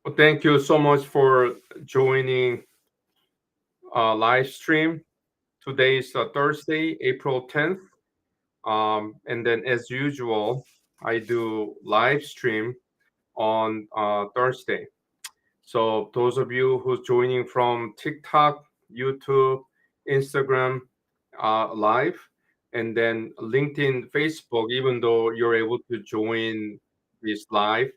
Well, thank you so much for joining live stream. Today is Thursday, April 10th. And then, as usual, I do live stream on Thursday. So, those of you who's joining from TikTok, YouTube, Instagram live, and then LinkedIn, Facebook, even though you're able to join this live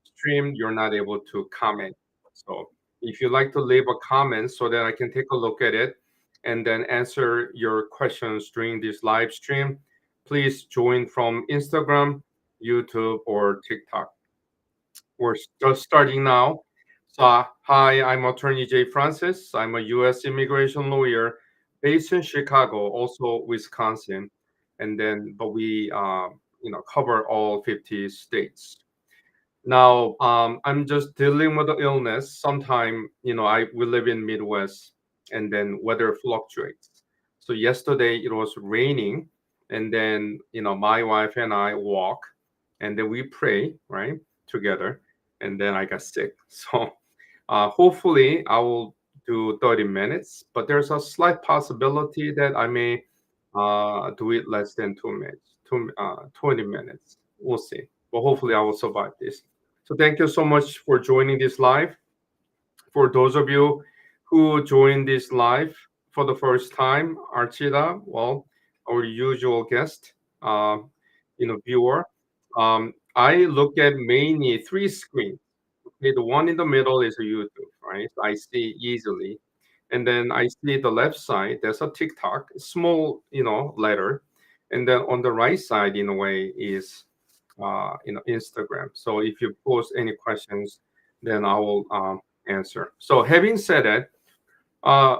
stream, you're not able to comment. So if you'd like to leave a comment so that I can take a look at it and then answer your questions during this live stream, please join from Instagram, YouTube, or TikTok. We're just starting now. So, hi, I'm attorney Jae Francis. I'm a U.S. immigration lawyer based in Chicago, also Wisconsin, and then but we cover all 50 states. Now, I'm just dealing with the illness. Sometime, I we live in Midwest, and then weather fluctuates. So yesterday it was raining, and then my wife and I walk, and then we pray right together, and then I got sick. So hopefully I will do 30 minutes, but there's a slight possibility that I may do it less than 2 minutes, 20 minutes. We'll see. But hopefully I will survive this. So thank you so much for joining this live. For those of you who joined this live for the first time, Archita, well, our usual guest, viewer, I look at mainly three screens. Okay, the one in the middle is a YouTube, right? So I see easily. And then I see the left side, there's a TikTok, small, letter. And then on the right side, in a way, is Instagram. So if you post any questions, then I will answer. So having said that,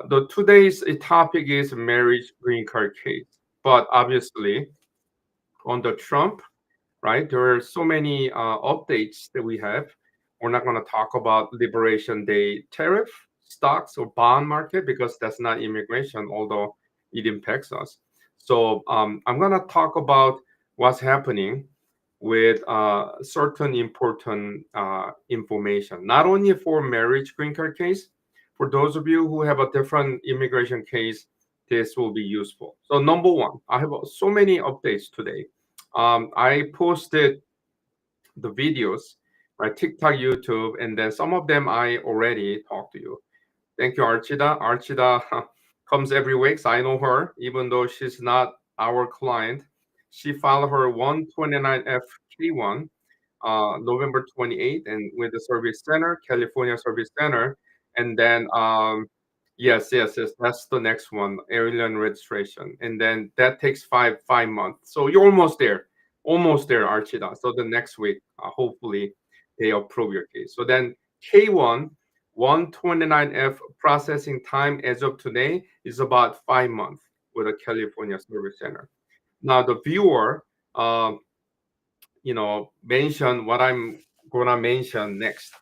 the today's topic is marriage green card case. But obviously, on the Trump, right, there are so many updates that we have. We're not going to talk about Liberation Day tariff, stocks, or bond market because that's not immigration, although it impacts us. So I'm going to talk about what's happening with certain important information, not only for marriage green card case. For those of you who have a different immigration case, this will be useful. So number one, I have so many updates today. I posted the videos, right? TikTok, YouTube, and then some of them I already talked to you. Thank you, Archida. Archida comes every week, so I know her, even though she's not our client. She filed her 129F K1 November 28th, and with the Service Center, California Service Center, and then yes, that's the next one, alien registration, and then that takes five months. So you're almost there, Archida. So the next week, hopefully, they approve your case. So then K1 129F processing time as of today is about 5 months with the California Service Center. Now the viewer, mention what I'm gonna mention next.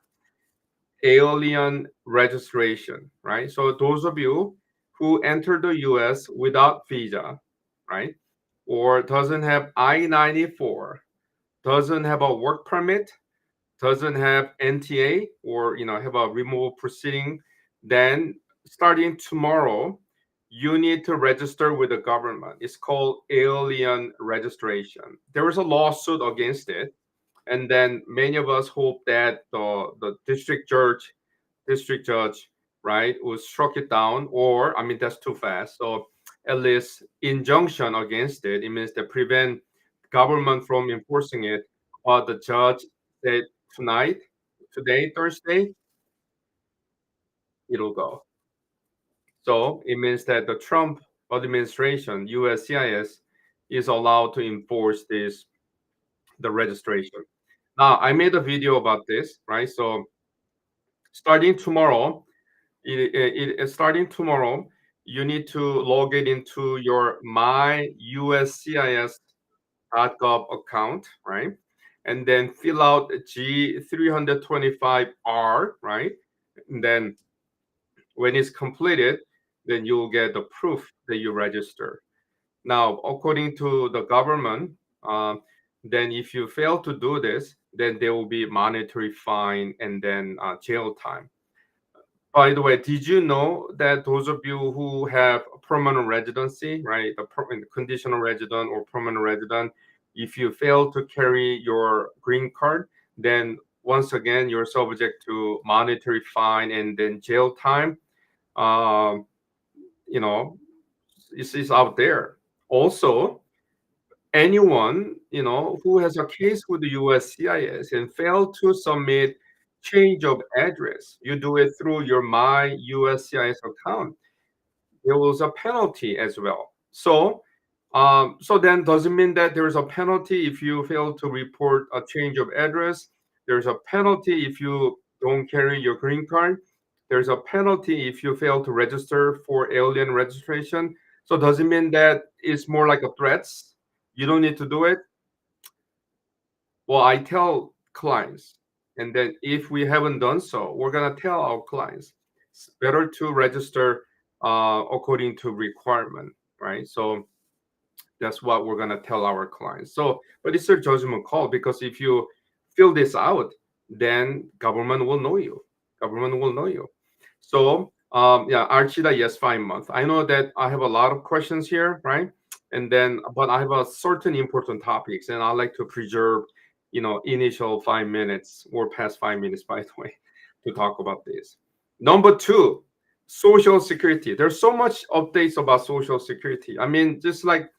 Alien registration, right? So those of you who enter the US without visa, right? Or doesn't have I-94, doesn't have a work permit, doesn't have NTA, or have a removal proceeding, then starting tomorrow, you need to register with the government. It's called alien registration. There is a lawsuit against it, and then many of us hope that the district judge, right, will struck it down, or I mean that's too fast. So at least injunction against it. It means to prevent government from enforcing it. But the judge said tonight, today, Thursday, it'll go. So it means that the Trump administration, USCIS, is allowed to enforce the registration. Now, I made a video about this, right? So starting tomorrow, starting tomorrow, you need to log it into your my USCIS.gov account, right? And then fill out G325R, right? And then when it's completed, then you'll get the proof that you register. Now, according to the government, then if you fail to do this, then there will be monetary fine and then jail time. By the way, did you know that those of you who have permanent residency, right, conditional resident or permanent resident, if you fail to carry your green card, then once again you're subject to monetary fine and then jail time. Um, you know, is out there. Also, anyone who has a case with the USCIS and failed to submit change of address, you do it through your My USCIS account, there was a penalty as well. So then does it mean that there's a penalty if you fail to report a change of address? There's a penalty if you don't carry your green card. There's a penalty if you fail to register for alien registration. So does it mean that it's more like a threats? You don't need to do it? Well, I tell clients, and then if we haven't done so, we're gonna tell our clients it's better to register according to requirement, right? So that's what we're gonna tell our clients. So, but it's a judgment call because if you fill this out, then government will know you. Government will know you. So, yeah, Archida, yes, 5 months. I know that I have a lot of questions here, right? And then, but I have a certain important topics, and I like to preserve, initial 5 minutes or past 5 minutes, by the way, to talk about this. Number two, Social Security. There's so much updates about Social Security. I mean, just like,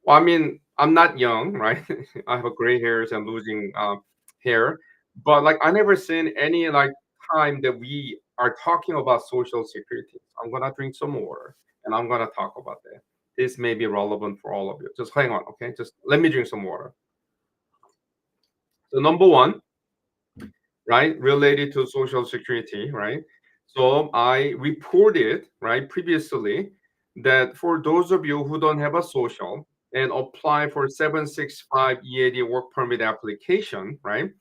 well, I mean, I'm not young, right? I have gray hairs and losing hair, but like I never seen any like time that we are talking about Social Security. I'm gonna drink some water and I'm gonna talk about that. This may be relevant for all of you. Just hang on, okay? Just let me drink some water. So number one, right, related to Social Security, right? So I reported, right, previously that for those of you who don't have a social and apply for 765 EAD work permit application, right?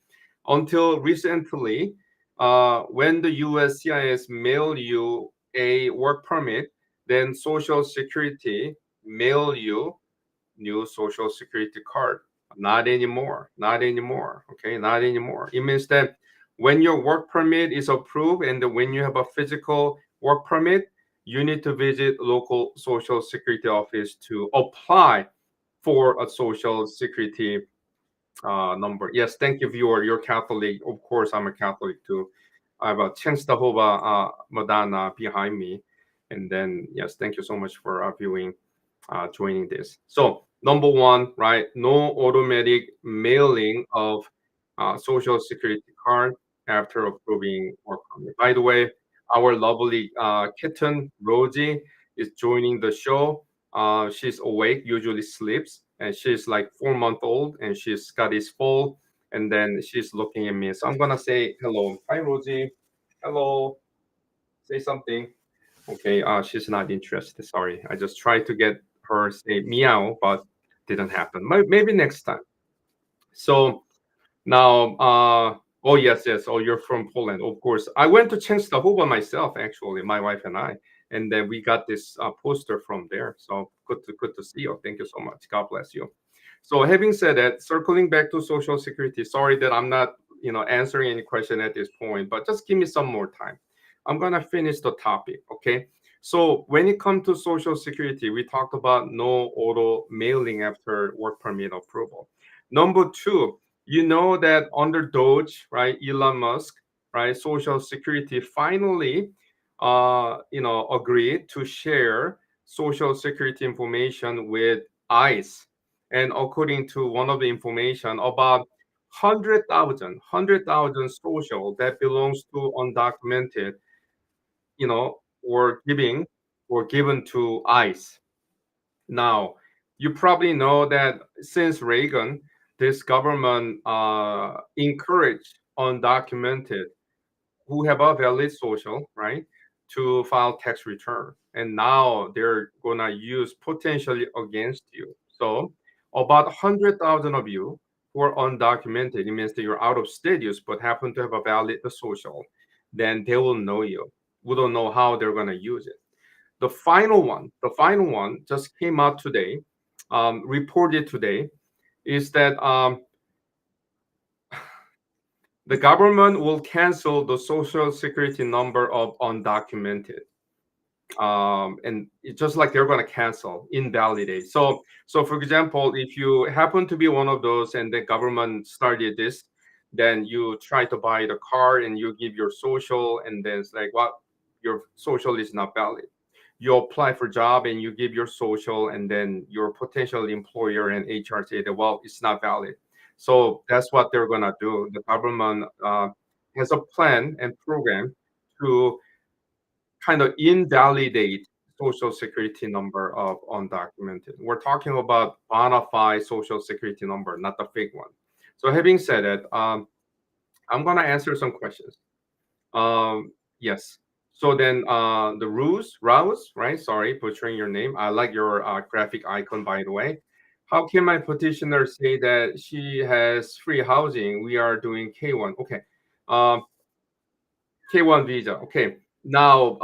Until recently, when the USCIS mail you a work permit, then Social Security mail you new Social Security card. Not anymore. Not anymore. Okay, not anymore. It means that when your work permit is approved and when you have a physical work permit, you need to visit local Social Security office to apply for a Social Security number. Yes, thank you, viewer. You're Catholic. Of course, I'm a Catholic too. I have a Częstochowa Madonna behind me. And then, yes, thank you so much for viewing, joining this. So, number one, right, no automatic mailing of Social Security card after approving work permit. By the way, our lovely kitten, Rosie, is joining the show. She's awake, usually sleeps, and she's like 4 months old, and she's got this full, and then she's looking at me. So I'm gonna say hello. Hi, Rosie. Hello. Say something. Okay. She's not interested. Sorry. I just tried to get her say meow, but didn't happen. Maybe next time. So now, oh yes, yes. Oh, you're from Poland, of course. I went to Częstochowa myself, actually, my wife and I, and then we got this poster from there. So good to see you. Thank you so much. God bless you. So having said that, circling back to Social Security, sorry that I'm not, answering any question at this point, but just give me some more time. I'm gonna finish the topic, okay? So when it comes to Social Security, we talked about no auto mailing after work permit approval. Number two, you know that under Doge, right, Elon Musk, right, Social Security finally, agreed to share Social Security information with ICE. And according to one of the information, about 100,000 social that belongs to undocumented, were given to ICE. Now, you probably know that since Reagan, this government encouraged undocumented who have a valid social, right, to file tax return. And now they're gonna use potentially against you. So about 100,000 of you who are undocumented, it means that you're out of status but happen to have a valid social, then they will know you. We don't know how they're gonna use it. The final one just came out today, reported today, is that the government will cancel the social security number of undocumented. And it's just like they're going to cancel, invalidate. So for example, if you happen to be one of those and the government started this, then you try to buy the car and you give your social, and then it's like, well, your social is not valid. You apply for job and you give your social, and then your potential employer and HR say that, well, it's not valid. So that's what they're going to do. The government has a plan and program to kind of invalidate social security number of undocumented. We're talking about bona fide social security number, not the fake one. So having said that, I'm gonna answer some questions. Yes. So then the Rouse, right? Sorry, butchering your name. I like your graphic icon, by the way. How can my petitioner say that she has free housing? We are doing K1. Okay. Um, K1 visa. Okay. Now,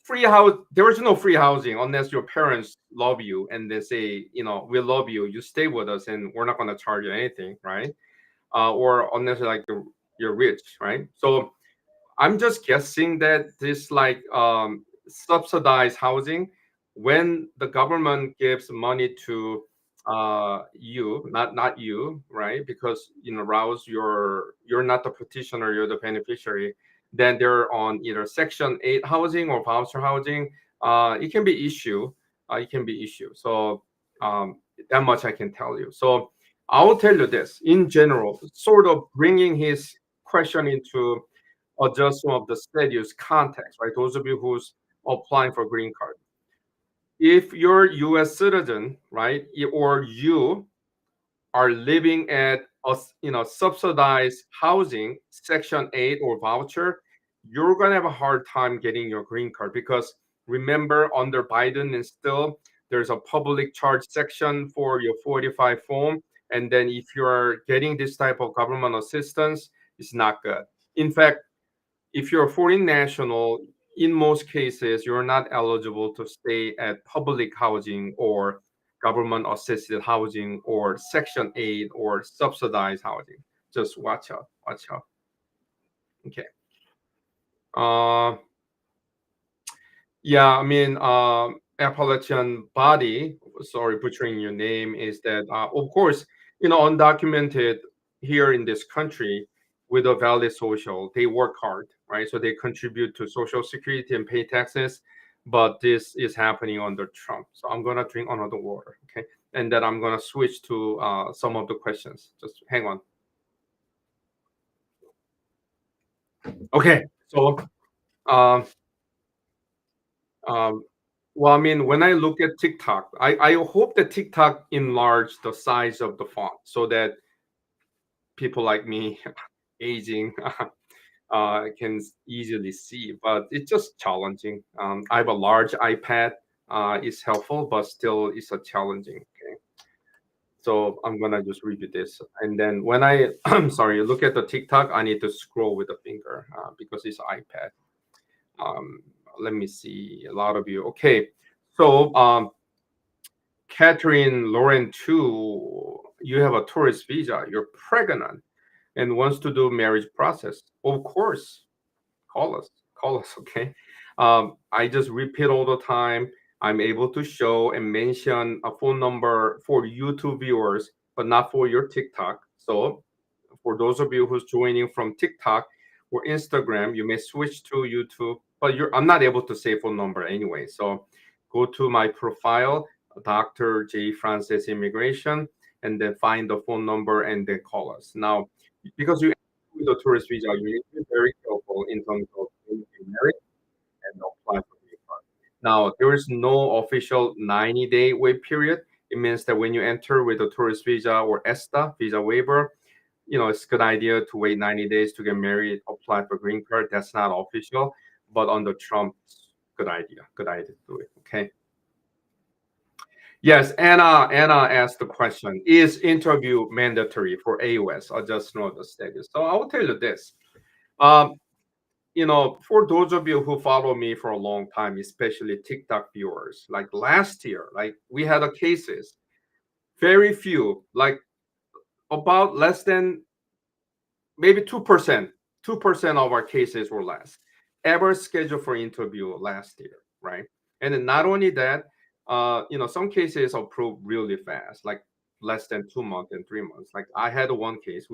free house. There is no free housing unless your parents love you and they say, we love you. You stay with us, and we're not going to charge you anything, right? Or unless like you're rich, right? So I'm just guessing that this like subsidized housing, when the government gives money to you, not you, right? Because Rouse, you're not the petitioner, you're the beneficiary. Then they're on either Section 8 housing or voucher housing. It can be issue. It can be issue. So that much I can tell you. So I will tell you this in general, sort of bringing his question into adjust some of the status context, right? Those of you who's applying for green card. If you're U.S. citizen, right, or you are living at a subsidized housing, Section 8 or voucher, you're gonna have a hard time getting your green card because remember under Biden and still there's a public charge section for your 45 form, and then if you're getting this type of government assistance, it's not good. In fact, if you're a foreign national, in most cases, you're not eligible to stay at public housing or government assisted housing or Section 8 or subsidized housing. Just watch out. Watch out. Okay. Uh, yeah, I mean, Appalachian body, sorry, butchering your name, is that, of course, undocumented here in this country with a valid social, they work hard, right? So they contribute to Social Security and pay taxes, but this is happening under Trump. So I'm gonna drink another water, okay? And then I'm gonna switch to some of the questions. Just hang on. Okay, so um, Um, well, I mean, when I look at TikTok, I hope that TikTok enlarge the size of the font so that people like me, aging, can easily see. But it's just challenging. I have a large iPad. It's helpful, but still, it's a challenging. Okay, so I'm gonna just review this, and then when I, I'm sorry, look at the TikTok, I need to scroll with the finger because it's iPad. Um, Let me see. A lot of you. Okay. So, Catherine Lauren too, you have a tourist visa. You're pregnant and wants to do marriage process. Of course, call us. Call us. Okay. I just repeat all the time. I'm able to show and mention a phone number for YouTube viewers, but not for your TikTok. So for those of you who's joining from TikTok or Instagram, you may switch to YouTube, but I'm not able to say phone number anyway. So go to my profile, Dr. Jae Francis Immigration, and then find the phone number and then call us. Now, because you with the tourist visa, you need to be very careful in terms of getting married and apply for green card. Now, there is no official 90-day wait period. It means that when you enter with a tourist visa or ESTA visa waiver, it's a good idea to wait 90 days to get married, apply for green card. That's not official, but under Trump, good idea. Good idea to do it. Okay. Yes, Anna asked the question: is interview mandatory for AOS? I just know the status. So I will tell you this. Um, for those of you who follow me for a long time, especially TikTok viewers, like last year, like we had a cases, very few, like about less than maybe 2% of our cases or less ever scheduled for interview last year, right? And then not only that, some cases approved really fast, like less than 2 months and 3 months. Like we had one case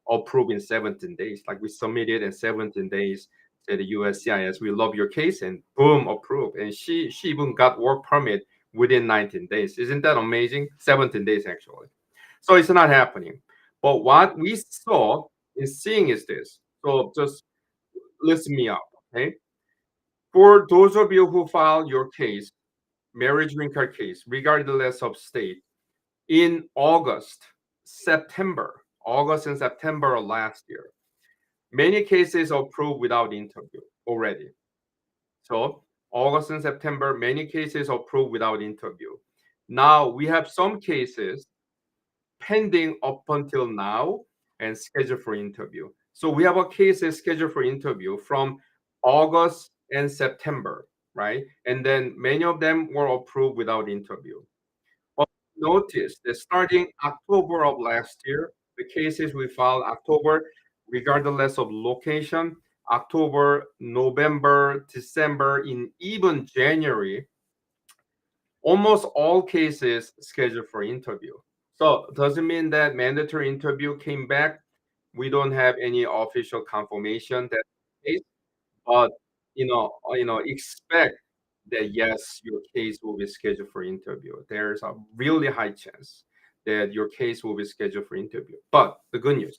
approved in 17 days. Like we submitted in 17 days to the USCIS. We love your case, and boom, approved. And she even got work permit within 19 days. Isn't that amazing? 17 days actually. So it's not happening. But what we saw is seeing is this. So just listen me up, okay? For those of you who filed your case, marriage green card case, regardless of state, in August and September of last year, many cases approved without interview already. So August and September, many cases approved without interview. Now we have some cases pending up until now and scheduled for interview. So we have a case is scheduled for interview from August and September, right? And then many of them were approved without interview. But notice that starting October of last year, the cases we filed October, regardless of location, October, November, December, in even January, almost all cases scheduled for interview. So doesn't mean that mandatory interview came back. We don't have any official confirmation that case, but expect that yes, your case will be scheduled for interview. There's a really high chance that your case will be scheduled for interview. But the good news.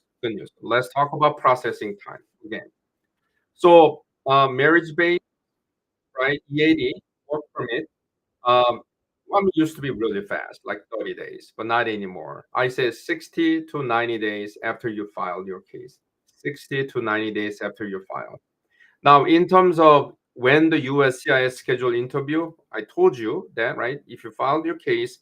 Let's talk about processing time again. So marriage based, right? EAD work permit. One used to be really fast, like 30 days, but not anymore. I say 60 to 90 days after you file your case. 60 to 90 days after you file. Now, in terms of when the USCIS schedule interview, I told you that, right? If you filed your case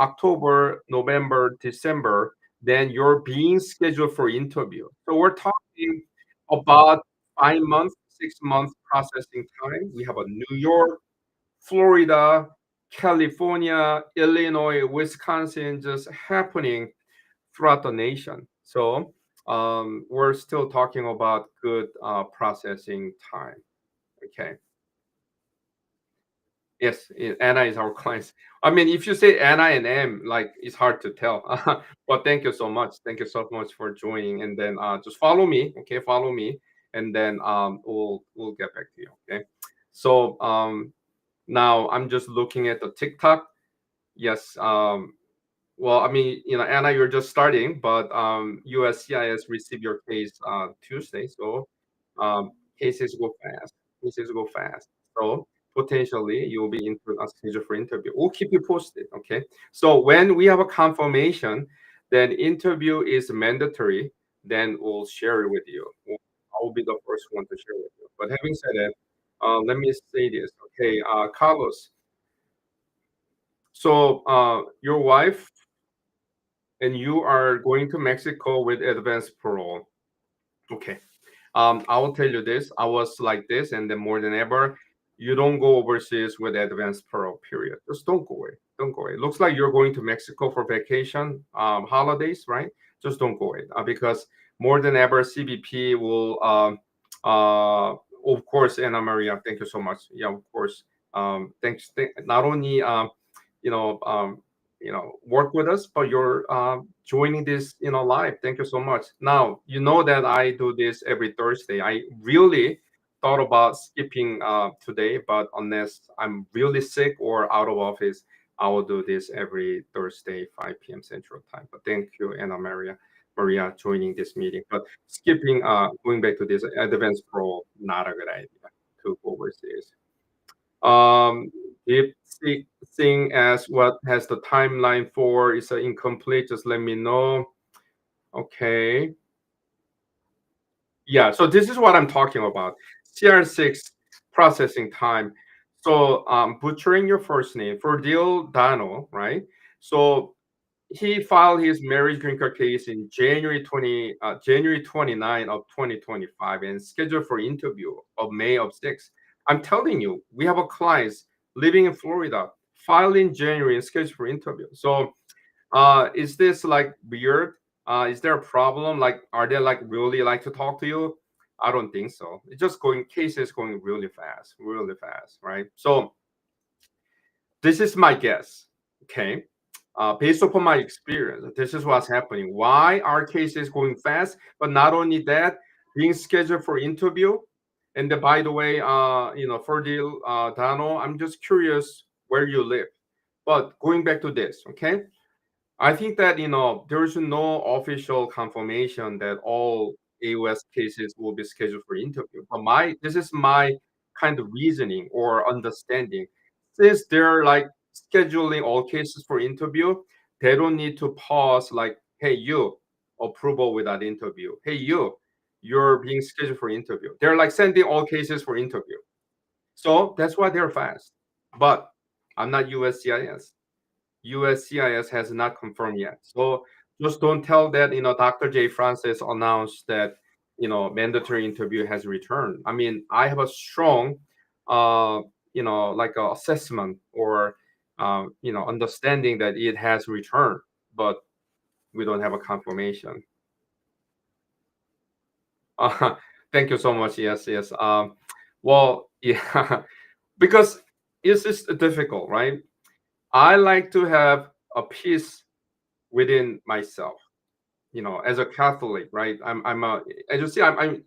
October, November, December, then you're being scheduled for interview. So we're talking about 5 months, 6 months processing time. We have a New York, Florida, California, Illinois, Wisconsin just happening throughout the nation. So we're still talking about good processing time. Okay. Yes, Anna is our clients. I mean, if you say Anna and M, like it's hard to tell. But thank you so much. Thank you so much for joining. And then just follow me. Okay, follow me, and then we'll get back to you. Okay. So now I'm just looking at the TikTok. Yes. Well, I mean, Anna, you're just starting, but USCIS received your case Tuesday, so cases go fast. Cases go fast. So potentially you'll be into a schedule for interview. We'll keep you posted. Okay. So when we have a confirmation that interview is mandatory, then we'll share it with you. I'll be the first one to share with you. But having said that, let me say this. Okay, Carlos. So your wife and you are going to Mexico with advanced parole. Okay. I will tell you this. I was like this, and then more than ever, you don't go overseas with advanced parole, period. Just don't go away. Don't go away. It looks like you're going to Mexico for vacation, holidays, right? Just don't go away because more than ever, CBP will, of course, Anna Maria, thank you so much. Yeah, of course. Thanks. Not only, you know, um, work with us, but you're joining this, live. Thank you so much. Now, you know that I do this every Thursday. I really thought about skipping today, but unless I'm really sick or out of office, I will do this every Thursday, 5 p.m. Central Time. But thank you, Anna Maria, joining this meeting. But skipping, going back to this advanced pro, not a good idea to go overseas. If seeing as what has the timeline for is incomplete, just let me know. Okay. Yeah, so this is what I'm talking about. CR6 processing time. So butchering your first name for Dil Dano, right? So he filed his marriage green card case in January 29 of 2025 and scheduled for interview of May of 6. I'm telling you, we have a client living in Florida, filed in January and scheduled for interview. So is this like weird? Is there a problem? Like, are they like really like to talk to you? I don't think so. It's just going cases going really fast, right? So this is my guess. Okay. Based upon my experience, this is what's happening. Why are cases going fast? But not only that, being scheduled for interview. And then, by the way, for the Dano, I'm just curious where you live. But going back to this, okay? I think that there is no official confirmation that all AOS cases will be scheduled for interview. But my this is my kind of reasoning or understanding. Since they're like scheduling all cases for interview, they don't need to pause like, hey you, approval without interview. Hey you, you're being scheduled for interview. They're like sending all cases for interview. So that's why they're fast. But I'm not USCIS. USCIS has not confirmed yet. So just don't tell that Dr. Jae Francis announced that mandatory interview has returned. I mean, I have a strong like assessment or understanding that it has returned, but we don't have a confirmation. Uh, Thank you so much. Yes, yes. Well, yeah, because it's just difficult, right? I like to have a peace within myself, as a Catholic, right? I'm a as you see, I'm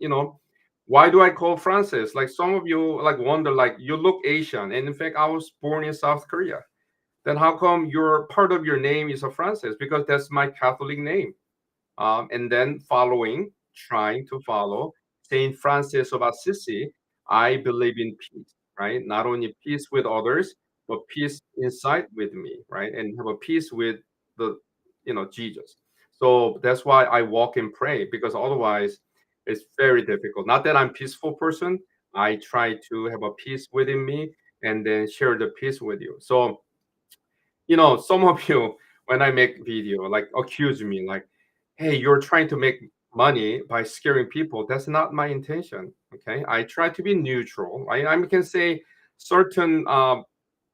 why do I call Francis? Like some of you like wonder, like you look Asian, and in fact, I was born in South Korea. Then how come your part of your name is a Francis? Because that's my Catholic name. And then trying to follow Saint Francis of Assisi, I believe in peace, right? Not only peace with others, but peace inside with me, right? And have a peace with the, Jesus. So that's why I walk and pray because otherwise it's very difficult. Not that I'm a peaceful person. I try to have a peace within me and then share the peace with you. So some of you, when I make video, like accuse me, like, hey, you're trying to make money by scaring people. That's not my intention. Okay. I try to be neutral. Right? I can say certain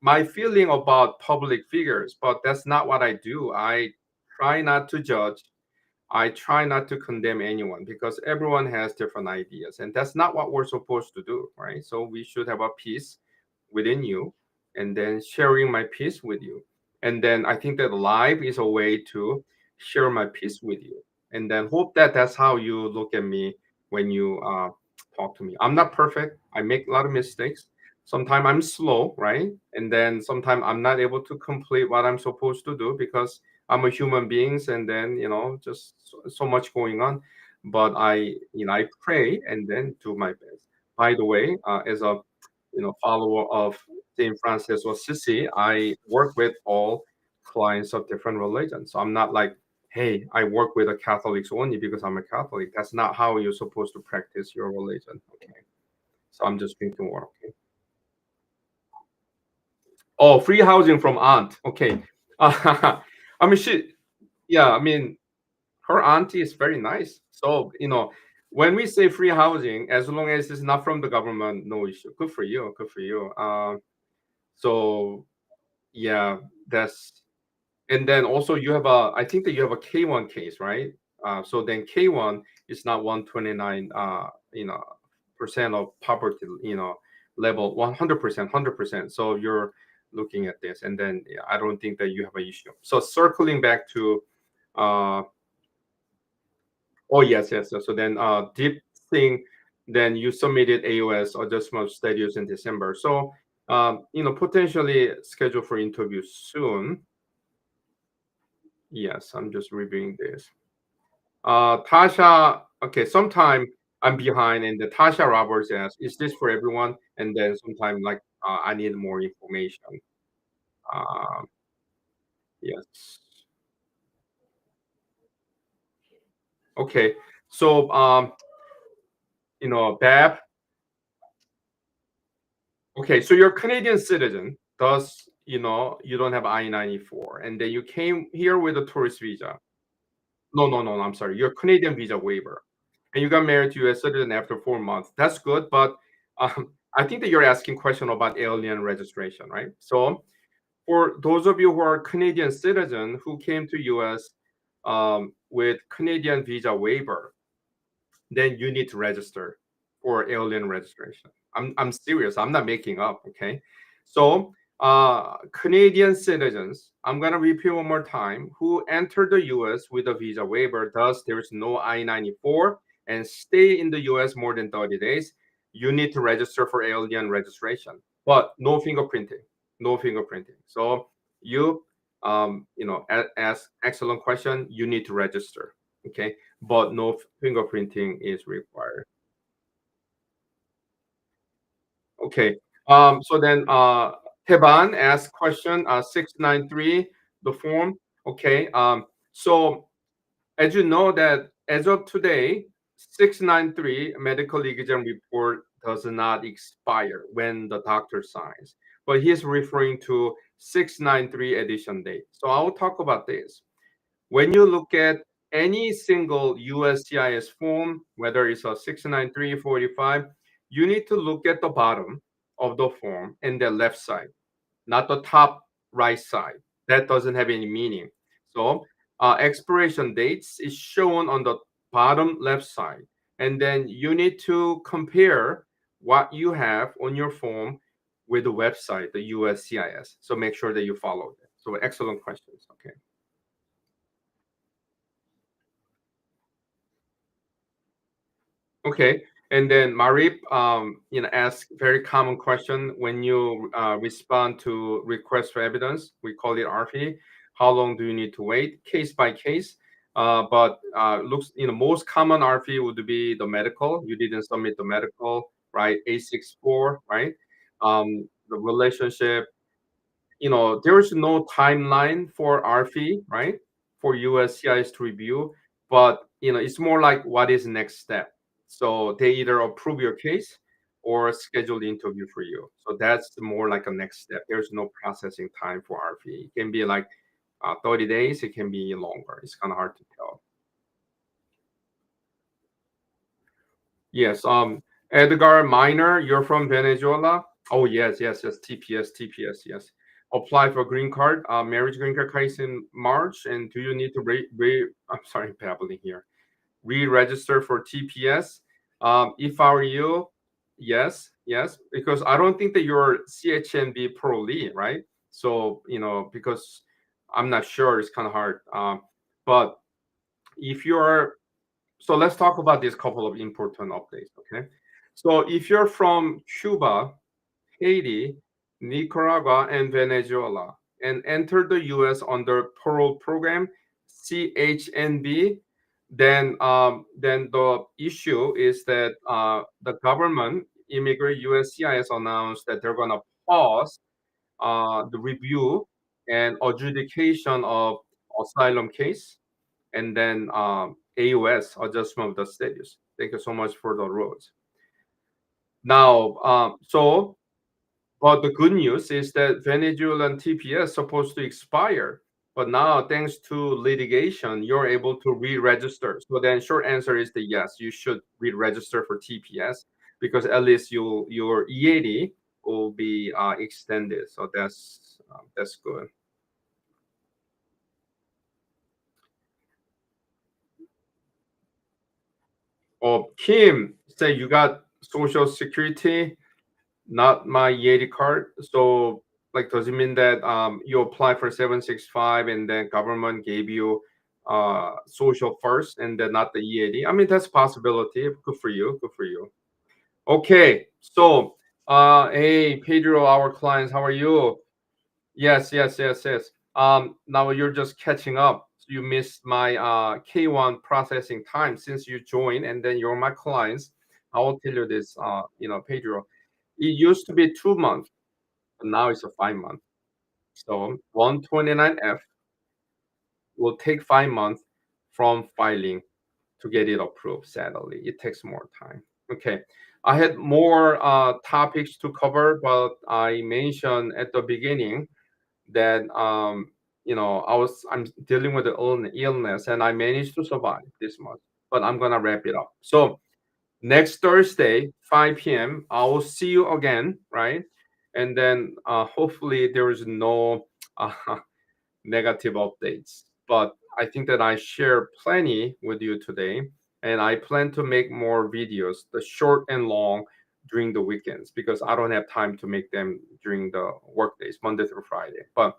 my feeling about public figures, but that's not what I do. I try not to judge. I try not to condemn anyone because everyone has different ideas, and that's not what we're supposed to do, right? So we should have a peace within you, and then sharing my peace with you. And then I think that live is a way to share my peace with you, and then hope that that's how you look at me when you talk to me. I'm not perfect. I make a lot of mistakes. Sometimes I'm slow, right? And then sometimes I'm not able to complete what I'm supposed to do because I'm a human beings, and then just so much going on. But I pray and then do my best. By the way, as a follower of Saint Francis of Assisi, I work with all clients of different religions. So I'm not like, hey, I work with the Catholics only because I'm a Catholic. That's not how you're supposed to practice your religion. Okay. So I'm just drinking water. Okay. Oh, free housing from aunt. Okay. I mean, yeah, I mean, her auntie is very nice. So, when we say free housing, as long as it's not from the government, no issue. Good for you. Good for you. So yeah, that's and then also you have I think that you have a K1 case, right? So then K1 is not 129 percent of poverty, level 100%, 100%. So you're looking at this, and then yeah, I don't think that you have an issue. So circling back to uh oh yes, yes. So then deep thing, then you submitted AOS adjustment status in December. So potentially scheduled for interview soon. Yes, I'm just reviewing this. Tasha, okay, sometime I'm behind, and the Tasha Roberts asks, "Is this for everyone?" And then sometime like I need more information. Um, yes. Okay. So Bab. Okay, so you're a Canadian citizen, thus you don't have I-94, and then you came here with a tourist visa. No, no, no, no, I'm sorry. You're Canadian visa waiver, and you got married to U.S. citizen after 4 months. That's good, but I think that you're asking question about alien registration, right? So for those of you who are Canadian citizen who came to U.S. with Canadian visa waiver, then you need to register for alien registration. I'm serious. I'm not making up. Okay, so Canadian citizens, I'm gonna repeat one more time, who enter the U.S. with a visa waiver, thus there is no I-94, and stay in the U.S. more than 30 days, you need to register for alien registration, but no fingerprinting, no fingerprinting. So you, ask excellent question. You need to register. Okay, but no fingerprinting is required. Okay. So then Teban asked question 693, the form. Okay. So as you know that as of today, 693 medical exam report does not expire when the doctor signs. But he's referring to 693 edition date. So I'll talk about this. When you look at any single USCIS form, whether it's a 69345, you need to look at the bottom of the form and the left side, not the top right side. That doesn't have any meaning. So expiration dates is shown on the bottom left side. And then you need to compare what you have on your form with the website, the USCIS. So make sure that you follow that. So excellent questions. Okay. Okay, and then Marip, ask very common question when you respond to request for evidence. We call it RFE. How long do you need to wait? Case by case. But looks, most common RFE would be the medical. You didn't submit the medical, right? A64, right? The relationship, there is no timeline for RFE, right? For USCIS to review, but it's more like what is next step. So they either approve your case or schedule the interview for you. So that's more like a next step. There's no processing time for RFE. It can be like 30 days. It can be longer. It's kind of hard to tell. Yes. Edgar Minor, you're from Venezuela. Oh yes, yes, yes. TPS, TPS. Yes. Apply for green card. Marriage green card case in March, and do you need to I'm sorry, babbling here. Re-register for TPS. If I were you, yes, yes, because I don't think that you're CHNB Pro Lead, right? So because I'm not sure, it's kind of hard. But if you're so let's talk about this couple of important updates, okay? So if you're from Cuba, Haiti, Nicaragua, and Venezuela, and enter the U.S. under parole program CHNB, then the issue is that the government, immigrant USCIS, announced that they're gonna pause the review and adjudication of asylum case, and then AUS, adjustment of the status. Thank you so much for the rules. Now, but the good news is that Venezuelan TPS supposed to expire, but now thanks to litigation, you're able to re-register. So then, short answer is the yes, you should re-register for TPS because at least your EAD will be extended. So that's good. Oh, Kim say you got Social Security, not my Yeti card. So, like, does it mean that you apply for 765 and then government gave you social first and then not the EAD? I mean, that's a possibility. Good for you. Good for you. Okay. So, hey, Pedro, our clients, how are you? Yes, yes, yes, yes. Now you're just catching up. So you missed my K1 processing time since you joined, and then you're my clients. I will tell you this, Pedro. It used to be 2 months, but now it's a 5 month. So 129F will take 5 months from filing to get it approved. Sadly, it takes more time. Okay, I had more topics to cover, but I mentioned at the beginning that I'm dealing with the illness, and I managed to survive this month. But I'm gonna wrap it up. So next Thursday, 5 p.m., I will see you again, right? And then hopefully there is no uh, negative updates. But I think that I share plenty with you today, and I plan to make more videos, the short and long, during the weekends because I don't have time to make them during the work days, Monday through Friday. But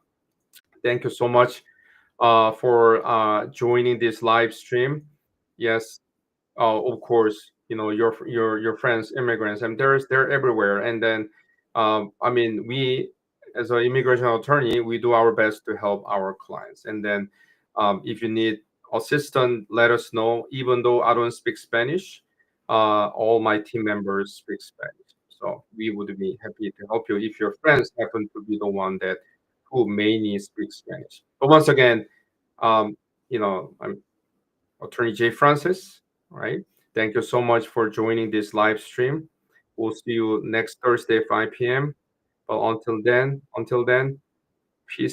thank you so much for joining this live stream. Yes, of course, your friends, immigrants, and they're everywhere. And then, I mean, we as an immigration attorney, we do our best to help our clients. And then, if you need assistance, let us know. Even though I don't speak Spanish, all my team members speak Spanish, so we would be happy to help you if your friends happen to be the one that who mainly speak Spanish. But once again, um, I'm Attorney Jae Francis, right? Thank you so much for joining this live stream. We'll see you next Thursday, 5 p.m. But until then,